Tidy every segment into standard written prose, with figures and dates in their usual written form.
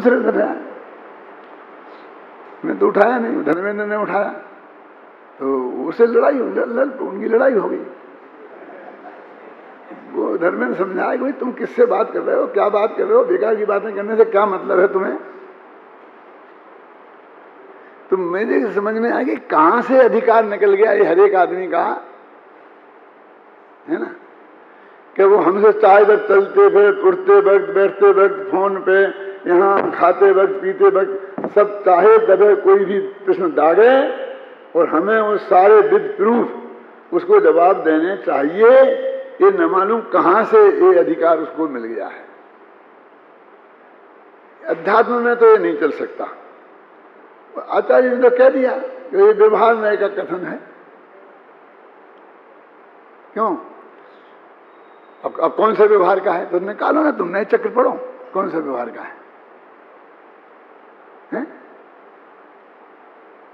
दूसरे से उठाया, मैं तो उठाया नहीं, धर्मेंद्र ने उठाया, तो उससे लड़ाई उनकी लड़ाई हो गई। वो धर्मेंद्र समझाया कि भाई तुम किससे बात कर रहे हो, क्या बात कर रहे हो, बेकार की बातें करने से क्या मतलब है तुम्हें। तो मुझे समझ में आया कि कहां से अधिकार निकल गया ये हर एक आदमी का, है ना, कि वो हमसे चाहे वक्त, चलते वक्त, उठते वक्त, बैठते वक्त, फोन पे, यहाँ खाते वक्त, पीते वक्त, सब चाहे दबे कोई भी प्रश्न दागे और हमें वो सारे विद प्रूफ उसको जवाब देने चाहिए। ये न मालूम कहां से ये अधिकार उसको मिल गया है। अध्यात्म में तो ये नहीं चल सकता। आचार्य ने तो कह दिया कि ये व्यवहार न्याय का कथन है। क्यों? अब कौन सा व्यवहार का है? तो निकालो ना, तुम नए चक्र पढ़ो, कौन सा व्यवहार का है?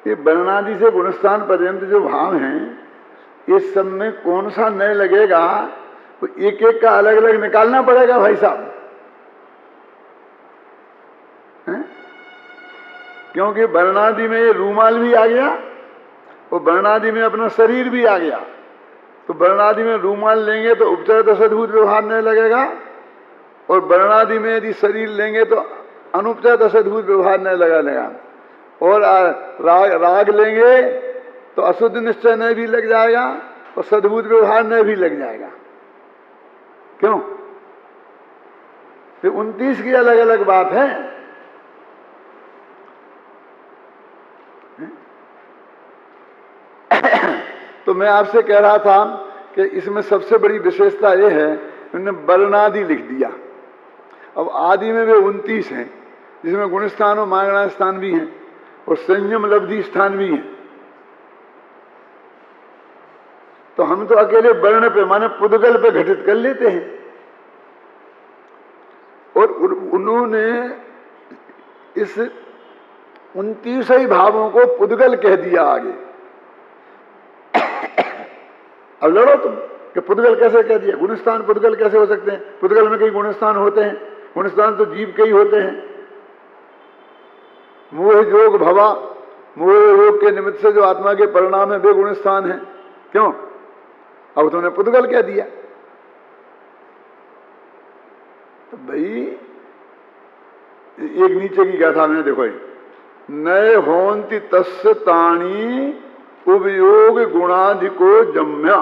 ये वर्णादि से गुणस्थान पर्यंत जो भाव हैं, इस सब में कौन सा नए लगेगा, तो एक एक का अलग अलग निकालना पड़ेगा भाई साहब। क्योंकि वर्णादि में ये रूमाल भी आ गया और वर्णादि में अपना शरीर भी आ गया। तो वर्णादि में रूमाल लेंगे तो उपचय दशद्भूत व्यवहार नहीं लगेगा, और वर्णादि में यदि शरीर लेंगे तो अनुपचय दशद्भूत व्यवहार नहीं लगेगा, और राग लेंगे तो अशुद्ध निश्चय नहीं भी लग जाएगा और सद्भूत व्यवहार नहीं भी लग जाएगा। क्यों? फिर 29 की अलग अलग बात है। तो मैं आपसे कह रहा था कि इसमें सबसे बड़ी विशेषता यह है, उन्होंने वर्णादि लिख दिया। अब आदि में वे 29 हैं, जिसमें गुणस्थान और मांगना स्थान भी हैं और संयम लब्धि स्थान भी हैं। तो हम तो अकेले वर्ण पे माने पुद्गल पे घटित कर लेते हैं, और उन्होंने इस 29 ही भावों को पुद्गल कह दिया आगे। अब लड़ो तुम कि पुद्गल कैसे कह दिया, गुणस्थान पुद्गल कैसे हो सकते हैं? पुद्गल में कई गुणस्थान होते हैं, गुणस्थान तो जीव के ही होते हैं। मोह योग भवा, मोह योग के निमित्त से जो आत्मा के परिणाम है वे गुणस्थान है। क्यों? अब तुमने पुद्गल कह दिया। तो भाई एक नीचे की गाथा में देखो, नए होंति तस्य ताणी उपयोग गुणाधिको जम्या,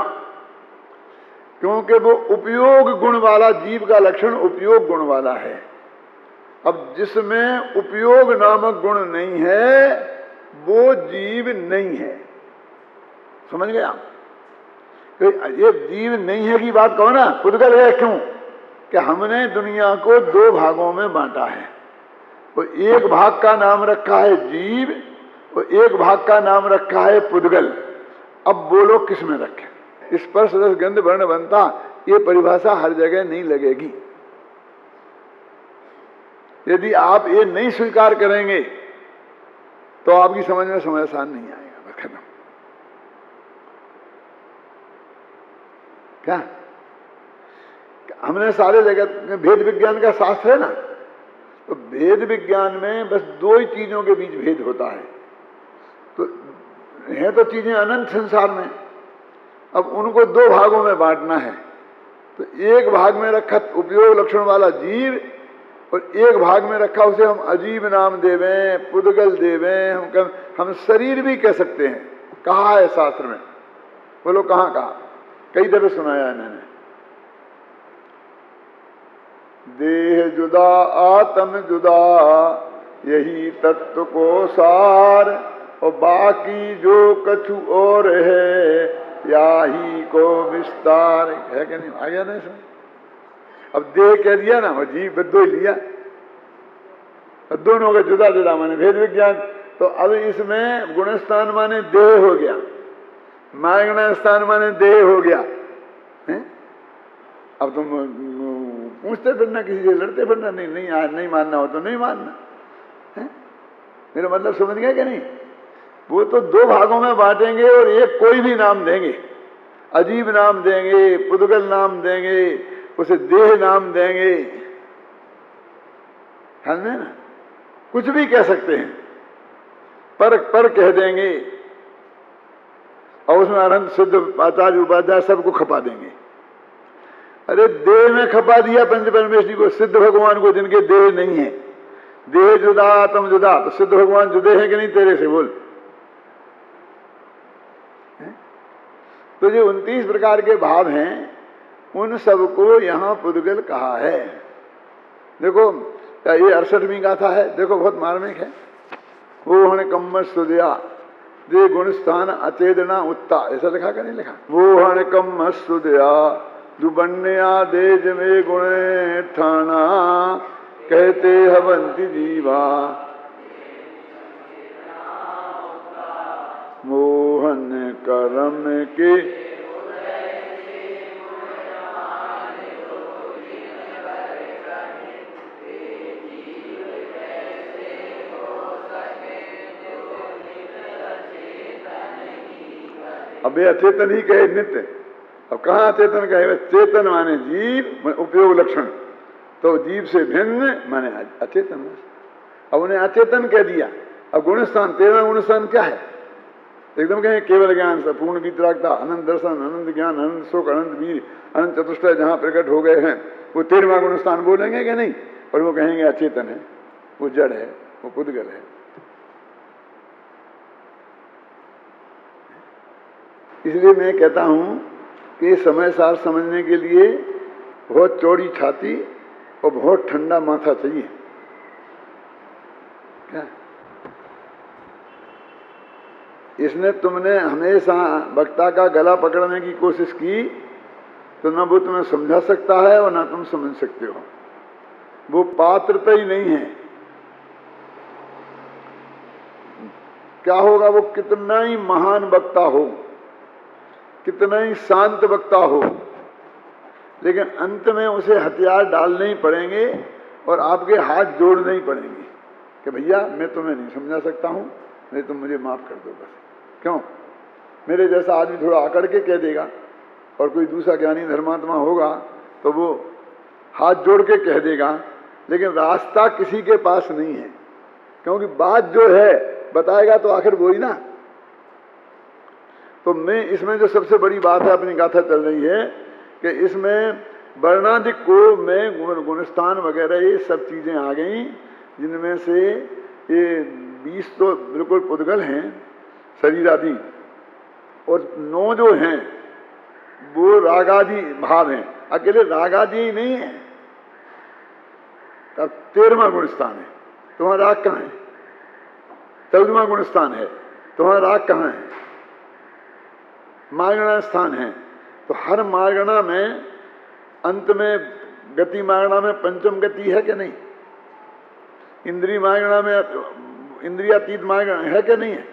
क्योंकि वो उपयोग गुण वाला, जीव का लक्षण उपयोग गुण वाला है। अब जिसमें उपयोग नामक गुण नहीं है वो जीव नहीं है। समझ गया? ये जीव नहीं है की बात कहो ना, पुद्गल है। क्यों? कि हमने दुनिया को दो भागों में बांटा है, तो एक भाग का नाम रखा है जीव और एक भाग का नाम रखा है पुद्गल। अब बोलो किस में रखें? स्पर्श रस गंध वर्ण बनता, ये परिभाषा हर जगह नहीं लगेगी। यदि आप ये नहीं स्वीकार करेंगे तो आपकी समझ में समाधान नहीं आएगा। बस खत्म। क्या हमने सारे जगत में भेद विज्ञान का शास्त्र है ना, तो भेद विज्ञान में बस दो ही चीजों के बीच भेद होता है। तो है तो चीजें अनंत संसार में, अब उनको दो भागों में बांटना है। तो एक भाग में रखा उपयोग लक्षण वाला जीव और एक भाग में रखा उसे हम अजीब नाम देवें, पुद्गल देवें, हम शरीर भी कह सकते हैं। कहा है शास्त्र में? बोलो कहाँ कहा? कई दफे सुनाया है मैंने। देह जुदा आत्म जुदा, यही तत्व को सार, और बाकी जो कछु और है या ही को विस्तार है। क्या नहीं आ गया ना इसमें? अब देह कह दिया ना, और जीव दो ही लिया, दोनों का जुदा जुदा माने भेद विज्ञान। तो अब इसमें गुणस्थान माने देह हो गया, मागना स्थान माने देह हो गया है? अब तुम पूछते फिरना, किसी से लड़ते फिरना, नहीं मानना हो तो नहीं मानना है? मेरा मतलब समझ गया कि नहीं? वो तो दो भागों में बांटेंगे और एक कोई भी नाम देंगे, अजीब नाम देंगे, पुद्गल नाम देंगे, उसे देह नाम देंगे। समझे ना? कुछ भी कह सकते हैं, पर कह देंगे और उसमें अनंत सिद्ध आचार्य उपाध्याय सबको खपा देंगे। अरे देह में खपा दिया पंच परमेश्वरी को, सिद्ध भगवान को जिनके देह नहीं है। देह जुदा आत्म जुदा, तो सिद्ध भगवान जुदे हैं कि नहीं तेरे से? बोल। तो जो 29 प्रकार के भाव हैं उन सबको यहां पुद्गल कहा है। देखो ये 68वीं गाथा है, देखो बहुत मार्मिक है। वो हण कम्म सुदया दे गुण स्थान अचेदना उत्ता, ऐसा लिखा का नहीं लिखा? वो हण कम्म सुदया दुबन्या देज में गुण ठाना कहते हवंति जीवा मोहन करम के। अब ये अचेतन ही कहे नित्य, अब कहाँ अचेतन कहे? चेतन माने जीव, उपयोग लक्षण, तो जीव से भिन्न माने अचेतन। अब उन्हें अचेतन कह दिया। अब गुणस्थान, 13वां गुणस्थान क्या है? एकदम कहें केवल ज्ञान, पूर्ण वितरागता, अनंत दर्शन, अनंत ज्ञान, अनंत सुख, अनंत वीर, अनंत चतुष्टय जहां प्रकट हो गए हैं, वो 13वां गुणस्थान बोलेंगे कि नहीं? और वो कहेंगे अचेतन है, वो जड़ है, वो पुद्गल है। इसलिए मैं कहता हूं कि समय सार समझने के लिए बहुत चौड़ी छाती और बहुत ठंडा माथा चाहिए। क्या इसने तुमने हमेशा वक्ता का गला पकड़ने की कोशिश की तो ना वो तुम्हें समझा सकता है और ना तुम समझ सकते हो। वो पात्रता ही नहीं है। क्या होगा? वो कितना ही महान वक्ता हो, कितना ही शांत वक्ता हो, लेकिन अंत में उसे हथियार डालने ही पड़ेंगे और आपके हाथ जोड़ने ही पड़ेंगे कि भैया मैं तुम्हें नहीं समझा सकता हूं, नहीं तुम मुझे माफ कर दो बस। क्यों? मेरे जैसा आदमी थोड़ा आकड़ के कह देगा और कोई दूसरा ज्ञानी धर्मात्मा होगा तो वो हाथ जोड़ के कह देगा, लेकिन रास्ता किसी के पास नहीं है, क्योंकि बात जो है बताएगा तो आखिर वो ही ना। तो मैं इसमें जो सबसे बड़ी बात है, अपनी गाथा चल रही है कि इसमें वर्णाधिक को में गुणस्थान वगैरह ये सब चीजें आ गई, जिनमें से ये 20 तो बिल्कुल पुद्गल हैं शरीर आदि, और 9 जो हैं वो रागादि भाव हैं। अकेले रागादि ही नहीं है। तब 13वां गुणस्थान है, तुम्हारा राग कहाँ है? 14वां गुणस्थान है, तुम्हारा राग कहाँ है? मार्गणा स्थान है। तो हर मार्गणा में अंत में गति मार्गणा में पंचम गति है कि नहीं? इंद्रिय मार्गणा में इंद्रियातीत मार्गणा है कि नहीं है?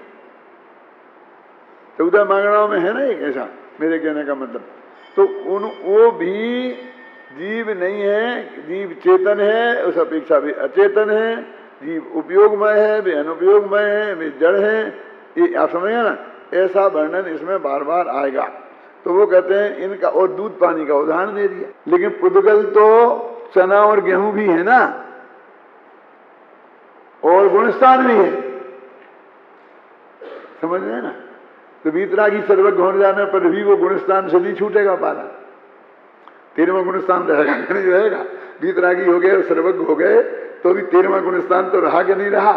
14 मार्गणाओं में है ना एक ऐसा, मेरे कहने का मतलब। तो वो भी जीव नहीं है, जीव चेतन है, उस अपेक्षा भी अचेतन है। जीव उपयोगमय है, वे अनुपयोगमय है, वे जड़ है। ये आप समझिए ना, ऐसा वर्णन इसमें बार बार आएगा। तो वो कहते हैं इनका, और दूध पानी का उदाहरण दे दिया। लेकिन पुद्गल तो चना और गेहूं भी है ना, और गुणस्थान भी है, समझ रहे हैं ना। तो वीतरागी सर्वज्ञ होने जाने पर भी वो गुणस्थान से नहीं छूटेगा पाला। 13वां गुणस्थान रहेगा कि नहीं रहेगा? वीतरागी हो गए और सर्वज्ञ हो गए तो भी 13वां गुणस्थान तो रहा कि नहीं रहा।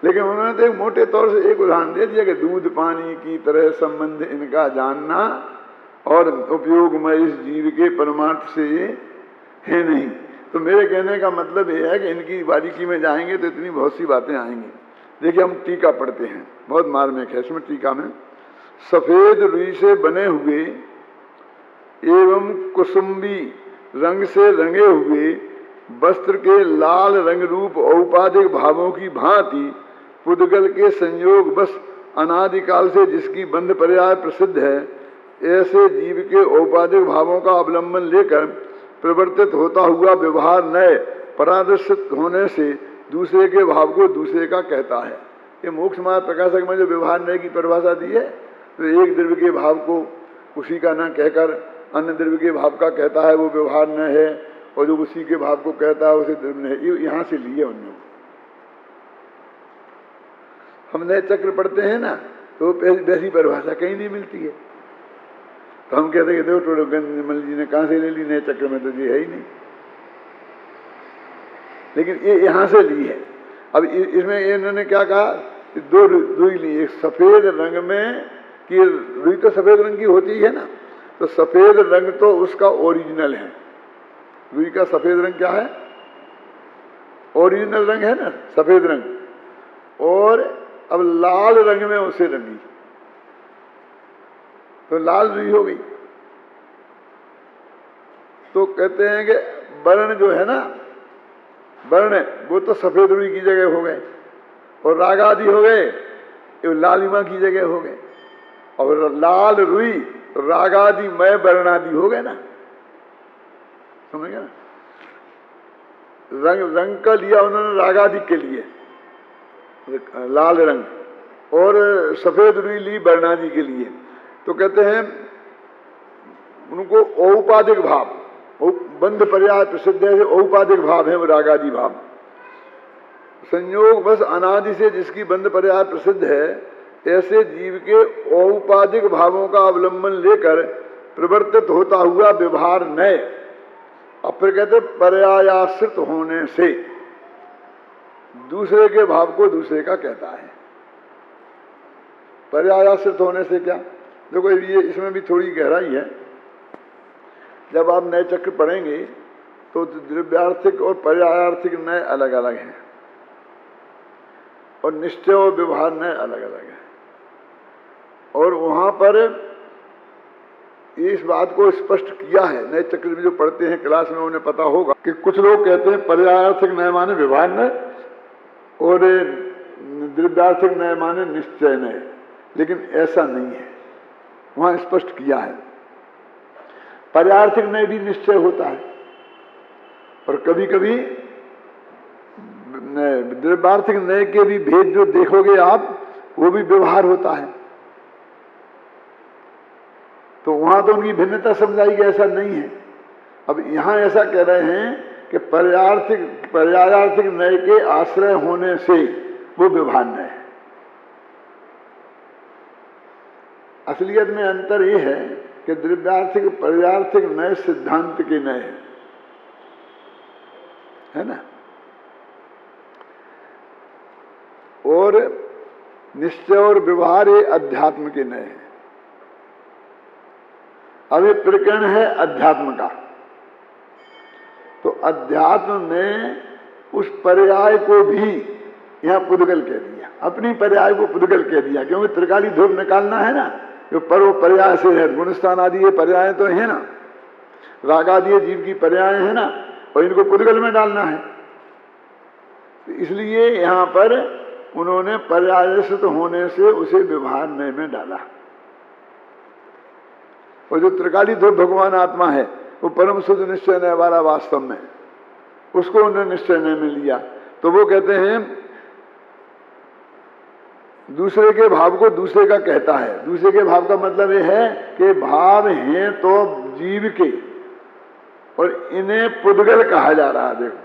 लेकिन उन्होंने तो एक मोटे तौर से एक उदाहरण दे दिया कि दूध पानी की तरह संबंध इनका जानना और उपयोगमय इस जीव के परमार्थ से ये है नहीं। तो मेरे कहने का मतलब ये है कि इनकी बारीकी में जाएंगे तो इतनी बहुत सी बातें आएंगी। देखिए हम टीका पढ़ते हैं, बहुत मार्मिक है। इसमें टीका में सफेद रुई से बने हुए एवं कुसुम्बी रंग से रंगे हुए वस्त्र के लाल रंग रूप औपाधिक भावों की भांति पुद्गल के संयोग बस अनादिकाल से जिसकी बंध पर्याय प्रसिद्ध है, ऐसे जीव के औपाधिक भावों का अवलंबन लेकर प्रवर्तित होता हुआ व्यवहार नए परादर्शित होने से दूसरे के भाव को दूसरे का कहता है। ये मोक्ष मार्ग प्रकाशक में जो व्यवहार नए की परिभाषा दी है, तो एक द्रव्य के भाव को उसी का न कहकर अन्य द्रव्य के भाव का कहता है, वो व्यवहार न है, और जो उसी के भाव को कहता है उसे द्रव्य है। यहाँ से लिए उन्होंने हम नए चक्र पढ़ते हैं ना, तो वैसी परिभाषा कहीं नहीं मिलती है। तो हम कहते हैं कि देखो टोडरमल जी ने कहाँ से ले ली, नए चक्र में तो ये है ही नहीं, लेकिन ये यहाँ से ली है। अब इसमें इन्होंने क्या कहा, दो रुई ली, एक सफेद रंग में, कि रुई तो सफेद रंग की होती है ना, तो सफेद रंग तो उसका ओरिजिनल है। रुई का सफेद रंग क्या है, ओरिजिनल रंग है ना सफेद रंग, और अब लाल रंग में उसे रंगी तो लाल रुई हो गई। तो कहते हैं कि वर्ण जो है ना, वर्ण वो तो सफेद रुई की जगह हो गए, और राग आदि हो गए, ये लालिमा की जगह हो गए, और लाल रुई राग आदि मय वर्ण आदि हो गए ना, समझ गए ना। रंग का लिया उन्होंने राग आदि के लिए लाल रंग, और सफेद रुई ली वर्णादि के लिए। तो कहते हैं उनको औपाधिक भाव, बंध पर्याय प्रसिद्ध है, औपाधिक भाव है वो रागादि भाव। संयोग बस अनादि से जिसकी बंध पर्याय प्रसिद्ध है, ऐसे जीव के औपाधिक भावों का अवलंबन लेकर प्रवर्तित होता हुआ व्यवहार नए। अब फिर कहते पर्यायाश्रित होने से, दूसरे के भाव को दूसरे का कहता है। पर्यायाश्रित होने से क्या, देखो ये इसमें भी थोड़ी गहराई है। जब आप नए चक्र पढ़ेंगे तो द्रव्यार्थिक और पर्यायार्थिक नए अलग अलग हैं, और निश्चय और व्यवहार नए अलग अलग हैं। और वहां पर इस बात को स्पष्ट किया है, नए चक्र में जो पढ़ते हैं क्लास में उन्हें पता होगा कि कुछ लोग कहते हैं पर्यायार्थिक नए माने व्यवहार नए, और द्रव्यार्थिक नए माने निश्चय नए, लेकिन ऐसा नहीं है, वहां स्पष्ट किया है। पर्यायार्थिक नए भी निश्चय होता है, और कभी कभी द्रव्यार्थिक नए के भी भेद जो देखोगे आप, वो भी व्यवहार होता है। तो वहां तो उनकी भिन्नता समझाई गई, ऐसा नहीं है। अब यहां ऐसा कह रहे हैं कि पर्यायार्थिक नए के आश्रय होने से वो व्यवहार नए है। असलियत में अंतर ये है कि द्रव्यार्थिक पर्यायार्थिक नए सिद्धांत के नए है ना, और निश्चय और व्यवहार ये अध्यात्म के नए हैं। अब ये प्रकरण है अध्यात्म का, तो अध्यात्म में उस पर्याय को भी यहां पुद्गल कह दिया, अपनी पर्याय को पुद्गल कह दिया, क्योंकि त्रिकाली ध्रुव निकालना है ना, जो पर्व पर्याय से है, गुणस्थान आदि ये पर्याय तो है ना, राग आदि जीव की पर्याय है ना, और इनको पुद्गल में डालना है। तो इसलिए यहां पर उन्होंने पर्यायस्थ होने से उसे व्यवहार नए में डाला। और जो त्रिकाली ध्रुव भगवान आत्मा है, वो परम शुद्ध निश्चय नए वाला वास्तव में, उसको उन्होंने निश्चय नए में लिया। तो वो कहते हैं दूसरे के भाव को दूसरे का कहता है। दूसरे के भाव का मतलब ये है कि भाव हैं तो जीव के, और इन्हें पुद्गल कहा जा रहा है। देखो,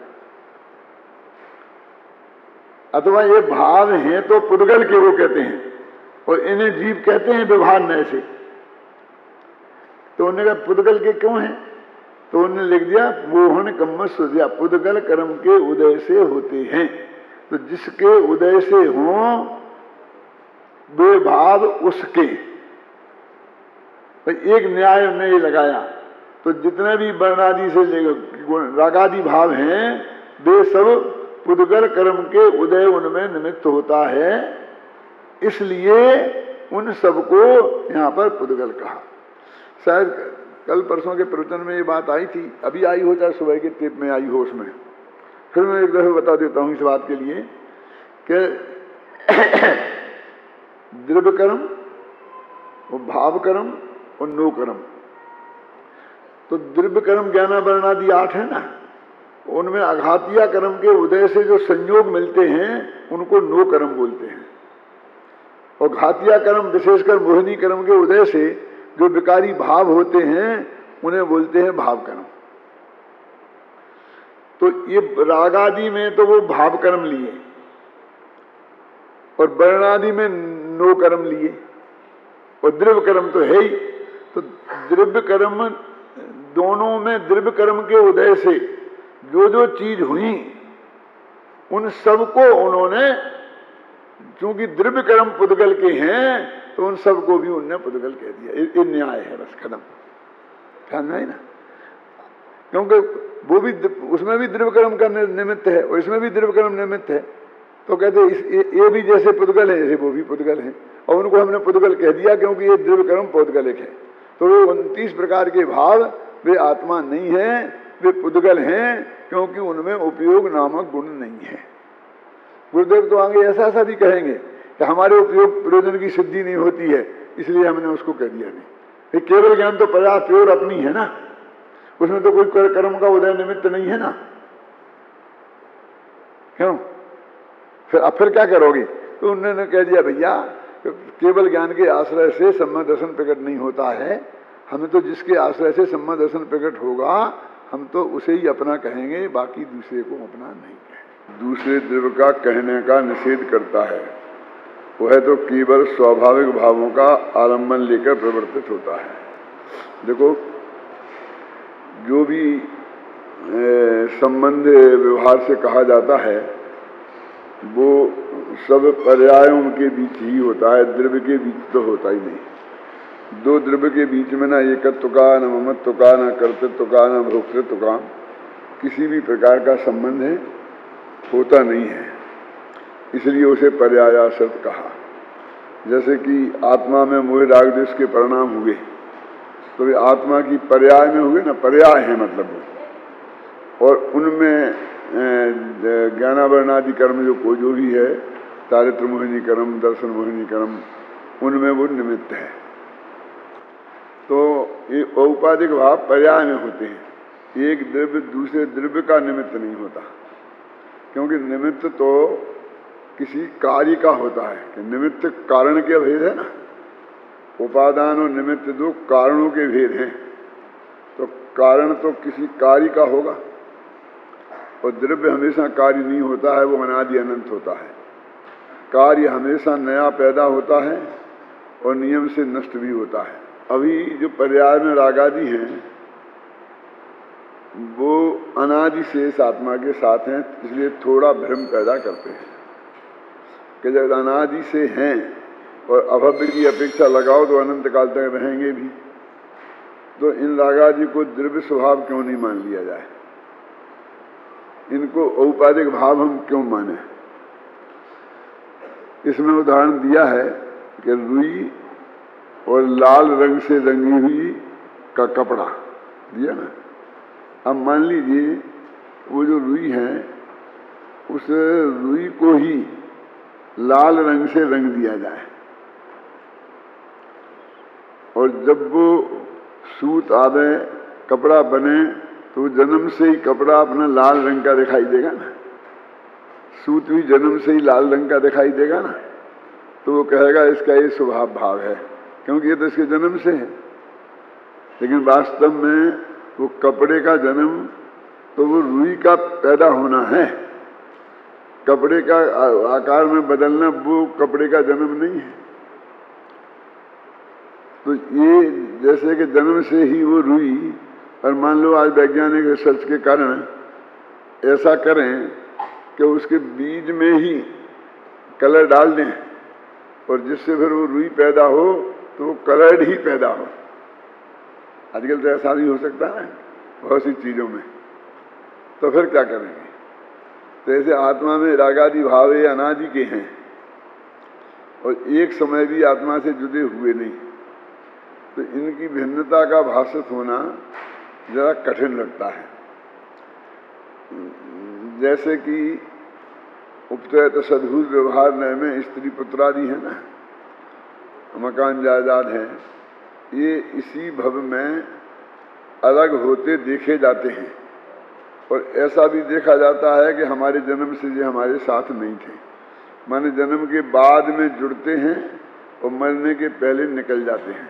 अथवा ये भाव हैं तो पुद्गल के वो कहते हैं, और इन्हें जीव कहते हैं व्यवहार नए से। तो उन्होंने कहा पुद्गल के क्यों हैं, तो उन्होंने लिख दिया मोहन कम्म सुधिया, पुद्गल कर्म के उदय से होते हैं। तो जिसके उदय से हों वे भाव उसके, एक न्याय ने ये लगाया। तो जितने भी वर्णादि से रागादि भाव हैं, वे सब पुद्गल कर्म के उदय उनमें निमित्त होता है, इसलिए उन सबको यहां पर पुद्गल कहा। शायद कल परसों के प्रवचन में ये बात आई थी, अभी आई हो चाहे सुबह के टिप में आई हो, उसमें फिर मैं एक दफे बता देता हूं इस बात के लिए कि द्रव्य कर्म और भाव कर्म और नो कर्म। तो द्रव्य कर्म ज्ञानावरणादि 8 है ना, उनमें आघातिया कर्म के उदय से जो संयोग मिलते हैं उनको नो कर्म बोलते हैं, और घातिया कर्म विशेषकर मोहिनी कर्म के उदय से जो विकारी भाव होते हैं उन्हें बोलते हैं भाव कर्म। तो ये रागादि में तो वो भाव कर्म लिए, और वर्णादि में नो कर्म लिए, और द्रव्य कर्म तो है ही। तो द्रव्य कर्म दोनों में, द्रव्य कर्म के उदय से जो जो चीज हुई उन सबको उन्होंने, चूंकि द्रव्य कर्म पुद्गल के हैं तो उन सबको भी उनने पुद्गल कह दिया। ये न्याय है, बस खत्म। ध्यान में ना, क्योंकि वो भी, उसमें भी द्रव्य कर्म का निमित्त है और इसमें भी द्रव्य कर्म निमित्त है। तो कहते ये भी जैसे पुद्गल है जैसे वो भी पुद्गल है, और उनको हमने पुद्गल कह दिया क्योंकि ये द्रव्य कर्म पौद्गलिक है। तो वो 29 प्रकार के भाव वे आत्मा नहीं है, वे पुद्गल हैं, क्योंकि उनमें उपयोग नामक गुण नहीं है। गुरुदेव तो आगे ऐसा ऐसा भी कहेंगे कि हमारे उपयोग प्रयोजन की सिद्धि नहीं होती है, इसलिए हमने उसको कह दिया नहीं। केवल ज्ञान तो पर्याप्त प्योर अपनी है ना, उसमें तो कोई कर्म का उदय निमित्त नहीं है ना, क्यों? फिर क्या करोगे? तो उन्होंने कह दिया भैया केवल ज्ञान के आश्रय से सम्यक दर्शन प्रकट नहीं होता है, हमें तो जिसके आश्रय से सम्यक दर्शन प्रकट होगा हम तो उसे ही अपना कहेंगे, बाकी दूसरे को अपना नहीं कहेंगे। दूसरे द्रव्य का कहने का निषेध करता है, वह तो केवल स्वाभाविक भावों का आलम्बन लेकर प्रवर्तित होता है। देखो, जो भी संबंध व्यवहार से कहा जाता है वो सब पर्यायों के बीच ही होता है, द्रव्य के बीच तो होता ही नहीं। दो द्रव्य के बीच में ना एकत्व का, न ममत्व का, न कर्तृत्व का, न भोक्तृत्व का किसी भी प्रकार का संबंध है होता नहीं है, इसलिए उसे पर्यायाश्रित कहा। जैसे कि आत्मा में मोह राग द्वेष के परिणाम हुए तो वे आत्मा की पर्याय में हुए ना, पर्याय है मतलब वो, और उनमें ज्ञानावरणादि कर्म जो भी है, चारित्र मोहिनी कर्म, दर्शन मोहिनी कर्म, उनमें वो निमित्त है। तो ये औपाधिक भाव पर्याय में होते हैं, एक द्रव्य दूसरे द्रव्य का निमित्त नहीं होता, क्योंकि निमित्त तो किसी कार्य का होता है कि निमित्त कारण के भेद है ना, उपादान और निमित्त दो कारणों के भेद हैं। तो कारण तो किसी कार्य का होगा, और द्रव्य हमेशा कार्य नहीं होता है, वो अनादि अनंत होता है। कार्य हमेशा नया पैदा होता है और नियम से नष्ट भी होता है। अभी जो पर्याय में रागादि हैं वो अनादि शेष आत्मा के साथ हैं, इसलिए थोड़ा भ्रम पैदा करते हैं कि जब अनादि से हैं और अभव्य की अपेक्षा लगाओ तो अनंत काल तक रहेंगे भी, तो इन रागादि को द्रव्य स्वभाव क्यों नहीं मान लिया जाए, इनको औपाधिक भाव हम क्यों माने। इसमें उदाहरण दिया है कि रुई और लाल रंग से रंगी हुई का कपड़ा दिया ना। अब मान लीजिए वो जो रुई है उस रुई को ही लाल रंग से रंग दिया जाए, और जब वो सूत आवे, कपड़ा बने, तो जन्म से ही कपड़ा अपना लाल रंग का दिखाई देगा ना, सूत भी जन्म से ही लाल रंग का दिखाई देगा ना। तो वो कहेगा इसका ये स्वभाव भाव है, क्योंकि ये तो इसके जन्म से है। लेकिन वास्तव में वो कपड़े का जन्म तो वो रुई का पैदा होना है, कपड़े का आकार में बदलना वो कपड़े का जन्म नहीं है। तो ये जैसे कि जन्म से ही वो रुई, और मान लो आज वैज्ञानिक रिसर्च के कारण ऐसा करें कि उसके बीज में ही कलर डाल दें और जिससे फिर वो रुई पैदा हो तो वो कलर्ड ही पैदा हो। आजकल तो ऐसा भी हो सकता है बहुत सी चीजों में, तो फिर क्या करेंगे। तो ऐसे आत्मा में रागादि भाव ये अनादि के हैं और एक समय भी आत्मा से जुड़े हुए नहीं, तो इनकी भिन्नता का भाषित होना जरा कठिन लगता है। जैसे कि उपचयत सद्भूत व्यवहार नय में स्त्री पुत्रादि है ना, मकान जायदाद है, ये इसी भव में अलग होते देखे जाते हैं, और ऐसा भी देखा जाता है कि हमारे जन्म से ये हमारे साथ नहीं थे, माने जन्म के बाद में जुड़ते हैं और मरने के पहले निकल जाते हैं।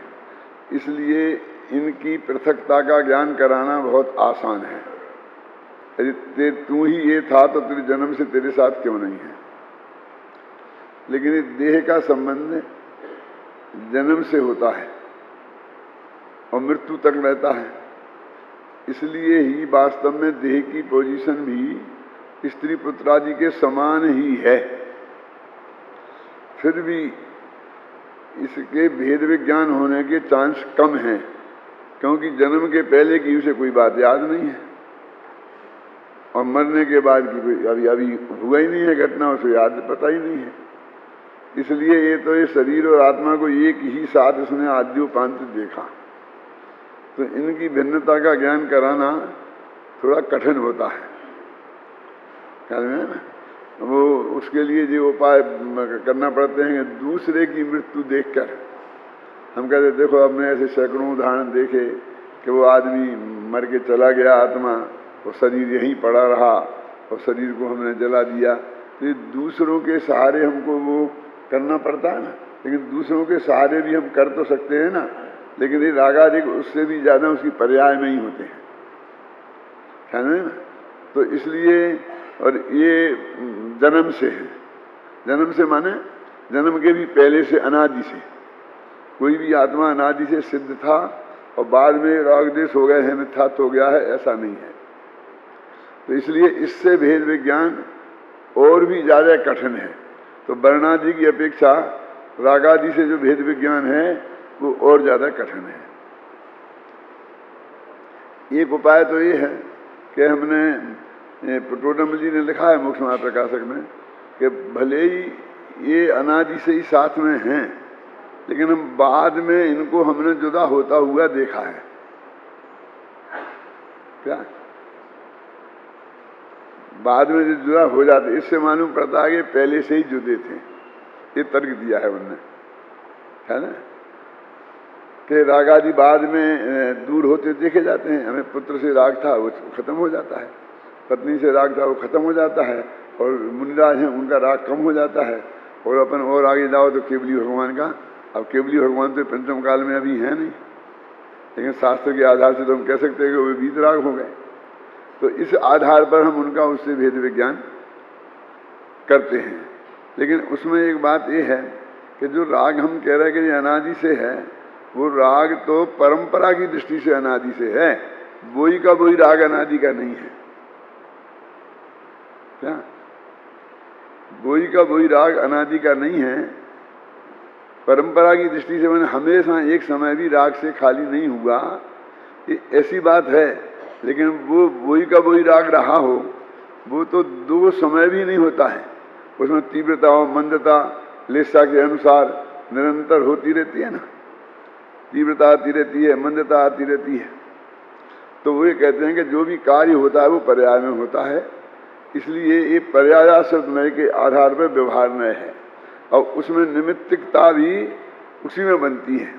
इसलिए इनकी पृथकता का ज्ञान कराना बहुत आसान है। यदि तू ही ये था तो तेरे जन्म से तेरे साथ क्यों नहीं है। लेकिन इस देह का संबंध जन्म से होता है और मृत्यु तक रहता है। इसलिए ही वास्तव में देह की पोजीशन भी स्त्री पुत्र आदि के समान ही है। फिर भी इसके भेद विज्ञान होने के चांस कम हैं, क्योंकि जन्म के पहले की उसे कोई बात याद नहीं है और मरने के बाद की कोई अभी हुआ ही नहीं है घटना, उसे याद पता ही नहीं है। इसलिए ये तो ये शरीर और आत्मा को एक ही साथ उसने आद्योपांत देखा, तो इनकी भिन्नता का ज्ञान कराना थोड़ा कठिन होता है। ख्याल में है ना? वो उसके लिए जो उपाय करना पड़ते हैं, दूसरे की मृत्यु देखकर हम कहते देखो, हमने ऐसे सैकड़ों उदाहरण देखे कि वो आदमी मर के चला गया, आत्मा, वो शरीर यहीं पड़ा रहा और शरीर को हमने जला दिया। तो ये दूसरों के सहारे हमको वो करना पड़ता है ना, लेकिन दूसरों के सहारे भी हम कर तो सकते हैं ना, लेकिन ये रागादिक उससे भी ज़्यादा उसकी पर्याय में ही होते हैं। ख्याल है ना? तो इसलिए, और ये जन्म से है। जन्म से माने जन्म के भी पहले से, अनादि से। कोई भी आत्मा अनादि से सिद्ध था और बाद में राग देश हो गए हैं, मिथ्यात्व हो गया है, ऐसा नहीं है। तो इसलिए इससे भेद विज्ञान और भी ज़्यादा कठिन है। तो वर्णादि की अपेक्षा रागादि से जो भेद विज्ञान है वो और ज़्यादा कठिन है। एक उपाय तो ये है कि हमने पटोडम जी ने लिखा है मोक्ष मार्ग प्रकाशक में कि भले ही ये अनादि से ही साथ में हैं, लेकिन हम बाद में इनको हमने जुदा होता हुआ देखा है। क्या बाद में जो जुदा हो जाते, इससे मालूम पड़ता है कि पहले से ही जुदे थे। ये तर्क दिया है उनने, है ना, कि रागादि बाद में दूर होते देखे जाते हैं। हमें पुत्र से राग था, वो खत्म हो जाता है, पत्नी से राग था, वो खत्म हो जाता है, और मुनिराज हैं उनका राग कम हो जाता है। और अपन और आगे जाओ तो केवली भगवान का, अब केवली भगवान तो पंचम काल में अभी है नहीं, लेकिन शास्त्र के आधार से तो हम कह सकते हैं कि वे वीतराग हो गए। तो इस आधार पर हम उनका उससे भेद विज्ञान करते हैं। लेकिन उसमें एक बात ये है कि जो राग हम कह रहे हैं कि ये अनादि से है, वो राग तो परंपरा की दृष्टि से अनादि से है, वही का वही राग अनादि का नहीं है। क्या वही का वही राग अनादि का नहीं है? परंपरा की दृष्टि से मैंने हमेशा एक समय भी राग से खाली नहीं हुआ, ये ऐसी बात है। लेकिन वो वही का वही राग रहा हो, वो तो दो समय भी नहीं होता है। उसमें तीव्रता और मंदता लेसा के अनुसार निरंतर होती रहती है ना, तीव्रता आती रहती है, मंदता आती रहती है। तो वो ये कहते हैं कि जो भी कार्य होता है वो पर्याय में होता है, इसलिए ये पर्याय शब्द नय के आधार पर व्यवहार नय है, और उसमें निमित्तिकता भी उसी में बनती है।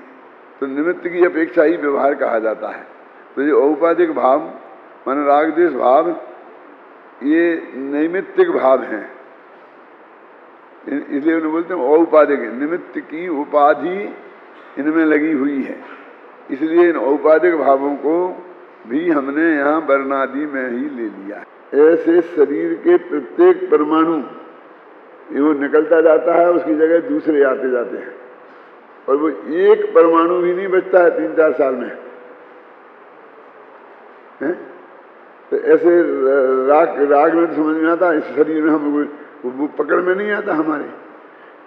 तो निमित्त की अपेक्षा ही व्यवहार कहा जाता है। तो ये औपाधिक भाव मान राग देश भाव, ये नैमित्तिक भाव हैं, इसलिए उन्हें बोलते हैं औपाधिक। निमित्त की उपाधि इनमें लगी हुई है, इसलिए इन औपाधिक भावों को भी हमने यहाँ वर्णादि में ही ले लिया है। ऐसे शरीर के प्रत्येक परमाणु वो निकलता जाता है, उसकी जगह दूसरे आते जाते हैं, और वो एक परमाणु भी नहीं बचता है 3-4 साल में है? तो ऐसे राग में तो समझ में आता, इस शरीर में हम वो पकड़ में नहीं आता हमारे,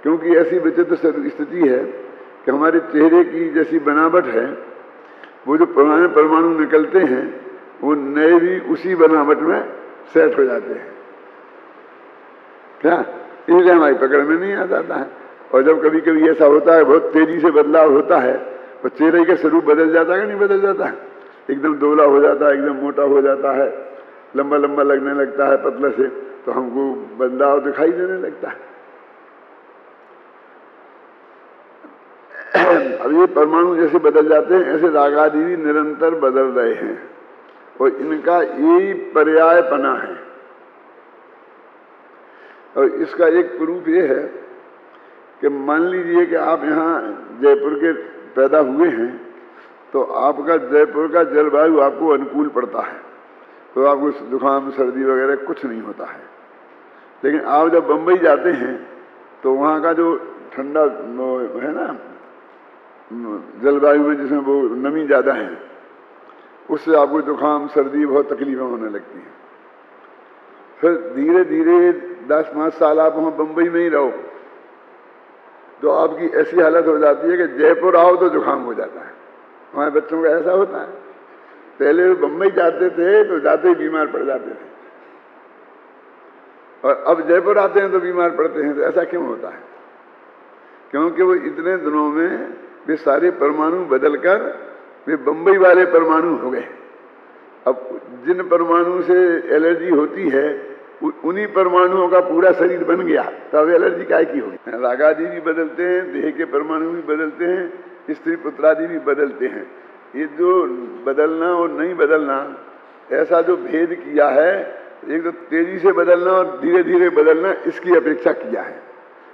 क्योंकि ऐसी विचित्र स्थिति है कि हमारे चेहरे की जैसी बनावट है, वो जो पुराने परमाणु निकलते हैं वो नए भी उसी बनावट में सेट हो जाते हैं। क्या इसलिए हमारी पकड़ में नहीं आ जाता है। और जब कभी कभी ऐसा होता है, बहुत तेजी से बदलाव होता है, और चेहरे का स्वरूप बदल जाता है कि नहीं बदल जाता है, एकदम दोला हो जाता है, एकदम मोटा हो जाता है, लंबा लंबा लगने लगता है पतले से, तो हमको बदलाव दिखाई देने लगता है। अब ये परमाणु जैसे बदल जाते हैं, ऐसे रागादि भी निरंतर बदल रहे हैं, और इनका यही पर्यायपना है। और इसका एक प्रूफ ये है कि मान लीजिए कि आप यहाँ जयपुर के पैदा हुए हैं, तो आपका जयपुर का जलवायु आपको अनुकूल पड़ता है, तो आपको जुकाम सर्दी वगैरह कुछ नहीं होता है। लेकिन आप जब बम्बई जाते हैं तो वहाँ का जो ठंडा है ना जलवायु में, जिसमें वो नमी ज़्यादा है, उससे आपको जुकाम सर्दी बहुत तकलीफें होने लगती हैं। फिर धीरे धीरे 10-5 साल आप वहाँ बम्बई में ही रहो तो आपकी ऐसी हालत हो जाती है कि जयपुर आओ तो जुकाम हो जाता है। हमारे बच्चों का ऐसा होता है, पहले वो बम्बई जाते थे तो जाते ही बीमार पड़ जाते थे, और अब जयपुर आते हैं तो बीमार पड़ते हैं। तो ऐसा क्यों होता है? क्योंकि वो इतने दिनों में वे सारे परमाणु बदलकर वे बम्बई वाले परमाणु हो गए। अब जिन परमाणु से एलर्जी होती है उन्हीं परमाणुओं का पूरा शरीर बन गया, तो अब एलर्जी काय की होगी? रागादि भी बदलते हैं, देह के परमाणु भी बदलते हैं, स्त्री पुत्रादि भी बदलते हैं। ये जो बदलना और नहीं बदलना, ऐसा जो भेद किया है, एक तो तेजी से बदलना और धीरे धीरे बदलना, इसकी अपेक्षा किया है।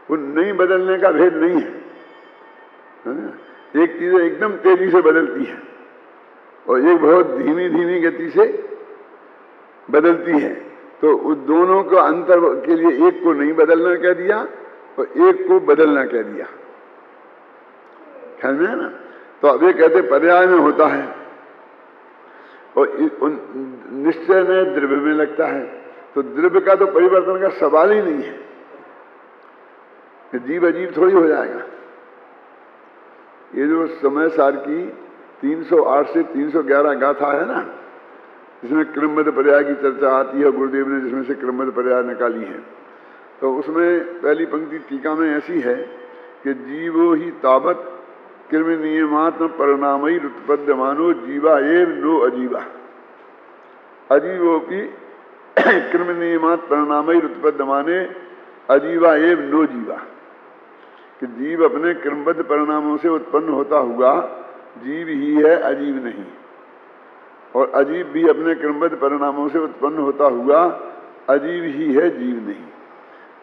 वो नहीं बदलने का भेद नहीं है। एक चीज एकदम तेजी से बदलती है और एक बहुत धीमी धीमी गति से बदलती है। तो उस दोनों को अंतर के लिए एक को नहीं बदलना कह दिया और एक को बदलना कह दिया। ख्याल में है ना? तो अब ये कहते पर्याय में होता है और निश्चय में द्रव्य में लगता है। तो द्रव्य का तो परिवर्तन का सवाल ही नहीं है, जीव अजीब थोड़ी हो जाएगा। ये जो समय सार की 308 से 311 गाथा है ना, जिसमें क्रमबद्ध पर्याय की चर्चा आती है, गुरुदेव ने जिसमें से क्रमबद्ध पर्याय निकाली है, तो उसमें पहली पंक्ति टीका में ऐसी है कि जीवो ही तावत कृम नियमात्म परिणामई उत्पद्यमानो जीवा एव नो अजीवा। अजीवोपि कृम नियमात् परिणामई उत्पद्यमाने अजीवा एव नो जीवा। कि जीव अपने क्रमबद्ध परिणामों से उत्पन्न होता हुआ जीव ही है, अजीव नहीं, और अजीब भी अपने क्रमबद्ध परिणामों से उत्पन्न होता हुआ अजीब ही है, जीव नहीं।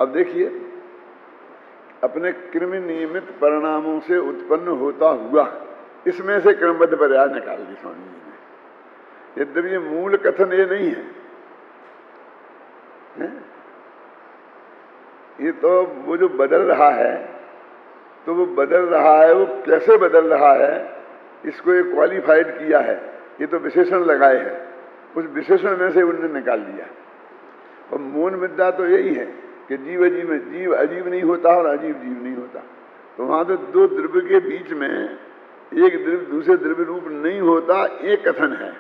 अब देखिए, अपने क्रम नियमित परिणामों से उत्पन्न होता हुआ, इसमें से क्रमबद्ध पर्याय निकाल दी स्वामी जी ने। यद्यपि ये मूल कथन ये नहीं है, ये तो वो जो बदल रहा है, तो वो बदल रहा है, वो कैसे बदल रहा है, इसको एक क्वालिफाइड किया है। ये तो विशेषण लगाए हैं, उस विशेषण में से उन्होंने निकाल दिया। और मूल मुद्दा तो यही है कि जीव अजीब में, जीव अजीब नहीं होता और अजीब जीव नहीं होता। तो वहां तो दो द्रव्य के बीच में एक द्रव्य दूसरे द्रव्य रूप नहीं होता, एक कथन है।